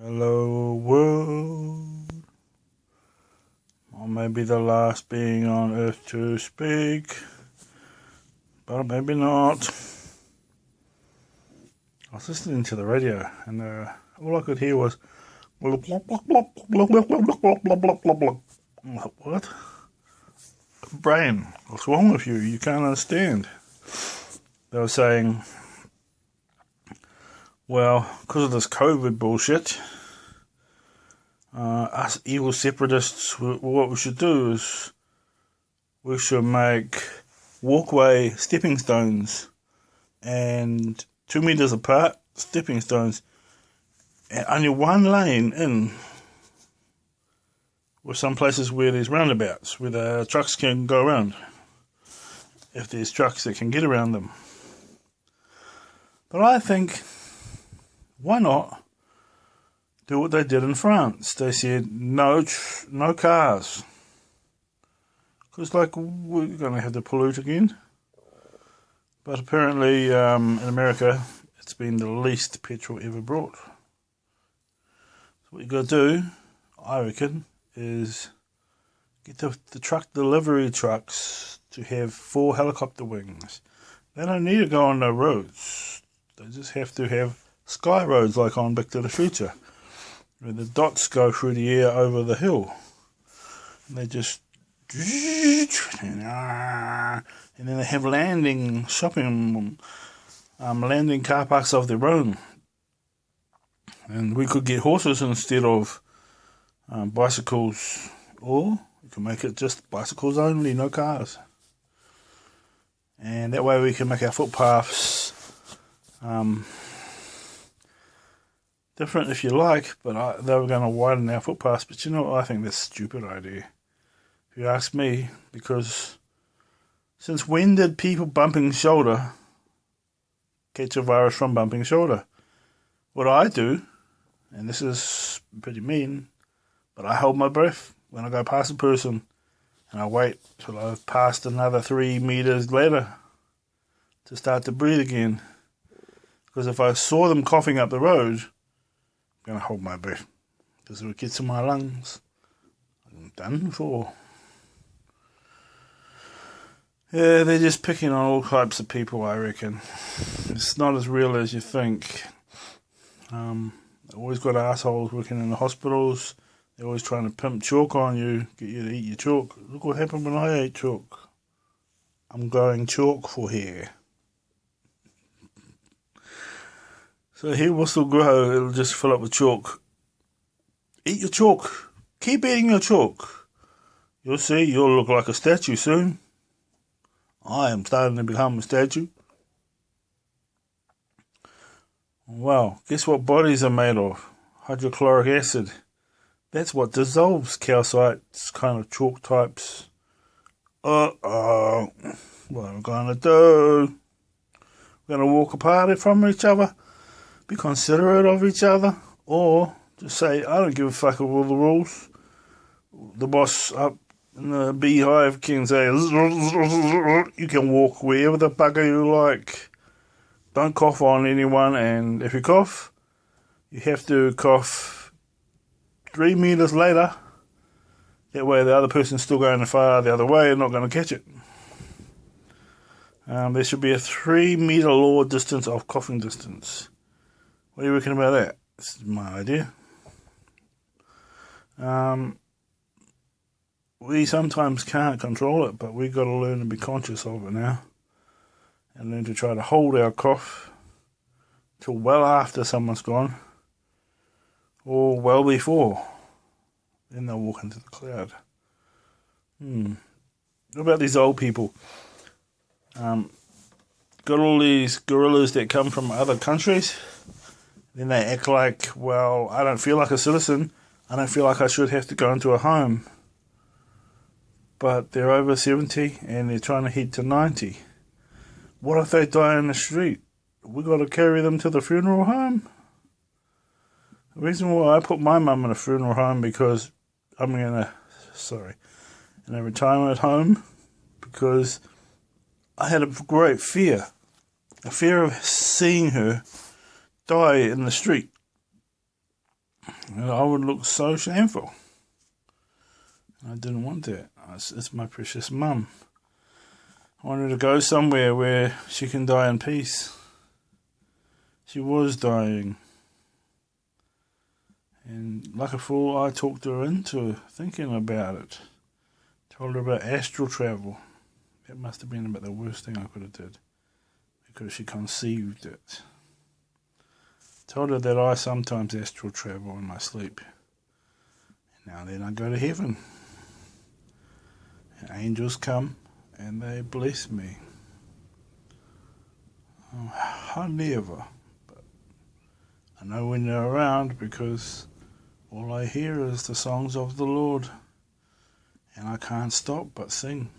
Hello world, I may be the last being on earth to speak, but maybe not. I was listening to the radio and all I could hear was what? Brain, what's wrong with you? You can't understand. They were saying, well, because of this COVID bullshit, us evil separatists, what we should do is we should make walkway stepping stones and 2 meters apart stepping stones and only one lane in, with some places where there's roundabouts where the trucks can go around, if there's trucks that can get around them. But I think, why not do what they did in France? They said no cars, because we're going to have to pollute again. But apparently in America it's been the least petrol ever brought. So what you got to do, I reckon, is get the truck delivery trucks to have 4 helicopter wings. They don't need to go on the roads. They just have to have sky roads like on Back to the Future, where the dots go through the air over the hill. And they just... and then they have landing car parks of their own. And we could get horses instead of bicycles, or we can make it just bicycles only, no cars. And that way we can make our footpaths different if you like, but they were going to widen our footpaths. But you know what, I think that's a stupid idea, if you ask me, because since when did people bumping shoulder catch a virus from bumping shoulder? What I do, and this is pretty mean, but I hold my breath when I go past a person, and I wait till I've passed another 3 meters later to start to breathe again. Because if I saw them coughing up the road, I'm going to hold my breath, because if it gets in my lungs, I'm done for. Yeah, they're just picking on all types of people, I reckon. It's not as real as you think. Always got assholes working in the hospitals. They're always trying to pimp chalk on you, get you to eat your chalk. Look what happened when I ate chalk. I'm growing chalk for hair. So hair will still grow, it'll just fill up with chalk. Eat your chalk. Keep eating your chalk. You'll see, you'll look like a statue soon. I am starting to become a statue. Well, guess what bodies are made of? Hydrochloric acid. That's what dissolves calcites, kind of chalk types. What are we going to do? We're going to walk apart from each other? Be considerate of each other? Or just say, I don't give a fuck of all the rules. The boss up in the beehive can say, you can walk wherever the bugger you like. Don't cough on anyone, and if you cough, you have to cough 3 meters later. That way the other person's still going far the other way and not going to catch it. There should be a 3 meter law distance of coughing distance. What do you reckon about that? That's my idea. We sometimes can't control it, but we've got to learn to be conscious of it now. And learn to try to hold our cough till well after someone's gone, or well before. Then they'll walk into the cloud. What about these old people? Got all these gorillas that come from other countries. Then they act like, well, I don't feel like a citizen. I don't feel like I should have to go into a home. But they're over 70 and they're trying to head to 90. What if they die in the street? We got to carry them to the funeral home? The reason why I put my mum in a funeral home, because I'm in a retirement home, because I had a great fear. A fear of seeing her die in the street. And I would look so shameful. I didn't want that. It's my precious mum. I wanted to go somewhere where she can die in peace. She was dying. And like a fool, I talked her into thinking about it. Told her about astral travel. That must have been about the worst thing I could have did, because she conceived it. Told her that I sometimes astral travel in my sleep. And now and then I go to heaven. And angels come and they bless me. Oh, hardly ever. But I know when they're around, because all I hear is the songs of the Lord. And I can't stop but sing.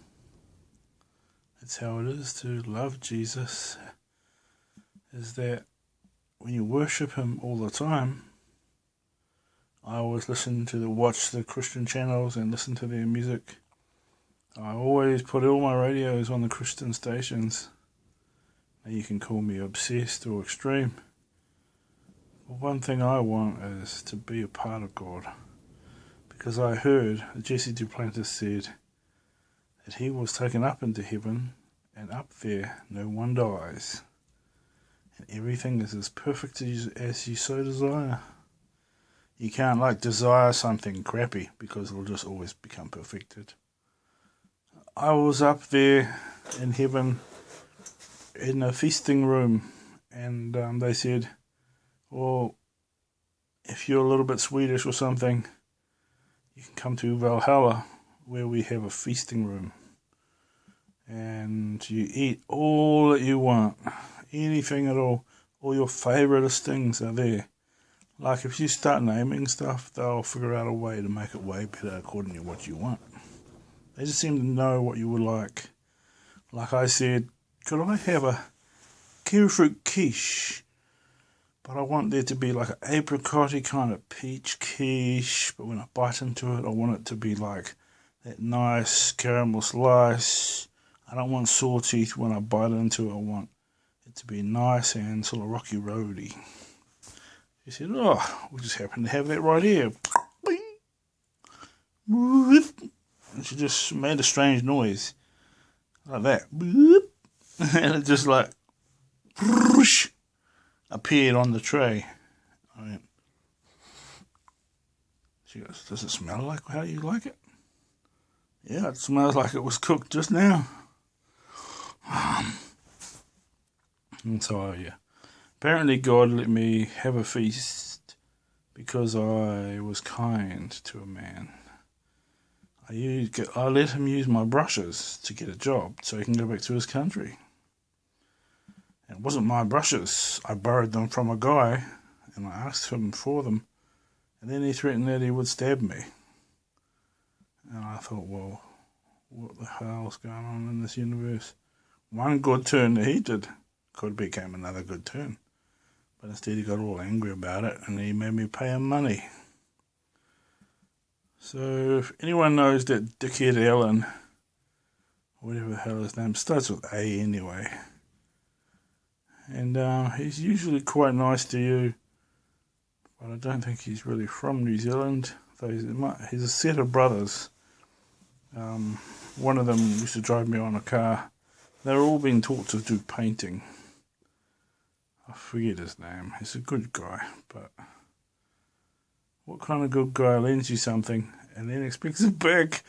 That's how it is to love Jesus. Is that when you worship him all the time, I always watch the Christian channels and listen to their music. I always put all my radios on the Christian stations. Now you can call me obsessed or extreme. But one thing I want is to be a part of God. Because I heard Jesse Duplantis said that he was taken up into heaven, and up there no one dies. And everything is as perfect as you so desire. You can't desire something crappy, because it'll just always become perfected. I was up there in heaven in a feasting room, and they said, well, if you're a little bit Swedish or something, you can come to Valhalla, where we have a feasting room. And you eat all that you want. Anything at all. All your favouriteest things are there. Like if you start naming stuff, they'll figure out a way to make it way better according to what you want. They just seem to know what you would like. Like I said, could I have a kiwifruit quiche? But I want there to be like an apricot-y kind of peach quiche. But when I bite into it, I want it to be like that nice caramel slice. I don't want sore teeth when I bite into it. I want it to be nice and sort of rocky roady. She said, oh, we just happen to have that right here. And she just made a strange noise. Like that. And it just appeared on the tray. I went, she goes, does it smell like how you like it? Yeah, it smells like it was cooked just now. And so, yeah. Apparently God let me have a feast because I was kind to a man. I let him use my brushes to get a job so he can go back to his country. And it wasn't my brushes. I borrowed them from a guy and I asked him for them. And then he threatened that he would stab me. And I thought, well, what the hell's going on in this universe? One good turn that he did could have become another good turn. But instead he got all angry about it and he made me pay him money. So if anyone knows that dickhead Alan, whatever the hell his name, starts with A anyway. And he's usually quite nice to you. But I don't think he's really from New Zealand. He's a set of brothers. One of them used to drive me on a car. They're all being taught to do painting. I forget his name. He's a good guy, but what kind of good guy lends you something and then expects it back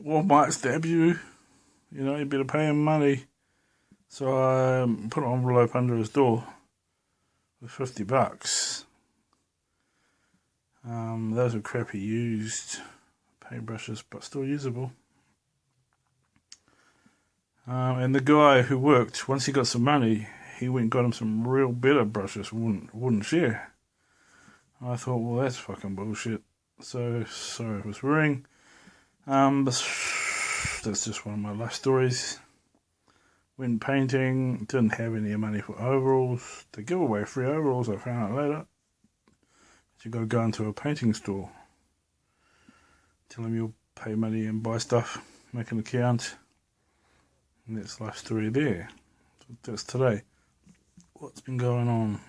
or might stab you? You know, you better pay him money. So I put an envelope under his door with $50. Those were crappy used paintbrushes, but still usable. And the guy who worked, once he got some money, he went and got him some real better brushes, wouldn't share. I thought, well, that's fucking bullshit. So, sorry for swearing. That's just one of my life stories. Went painting, didn't have any money for overalls. They give away free overalls, I found out later. You got to go into a painting store. Tell them you'll pay money and buy stuff, make an account. And that's life story there. So that's today. What's been going on?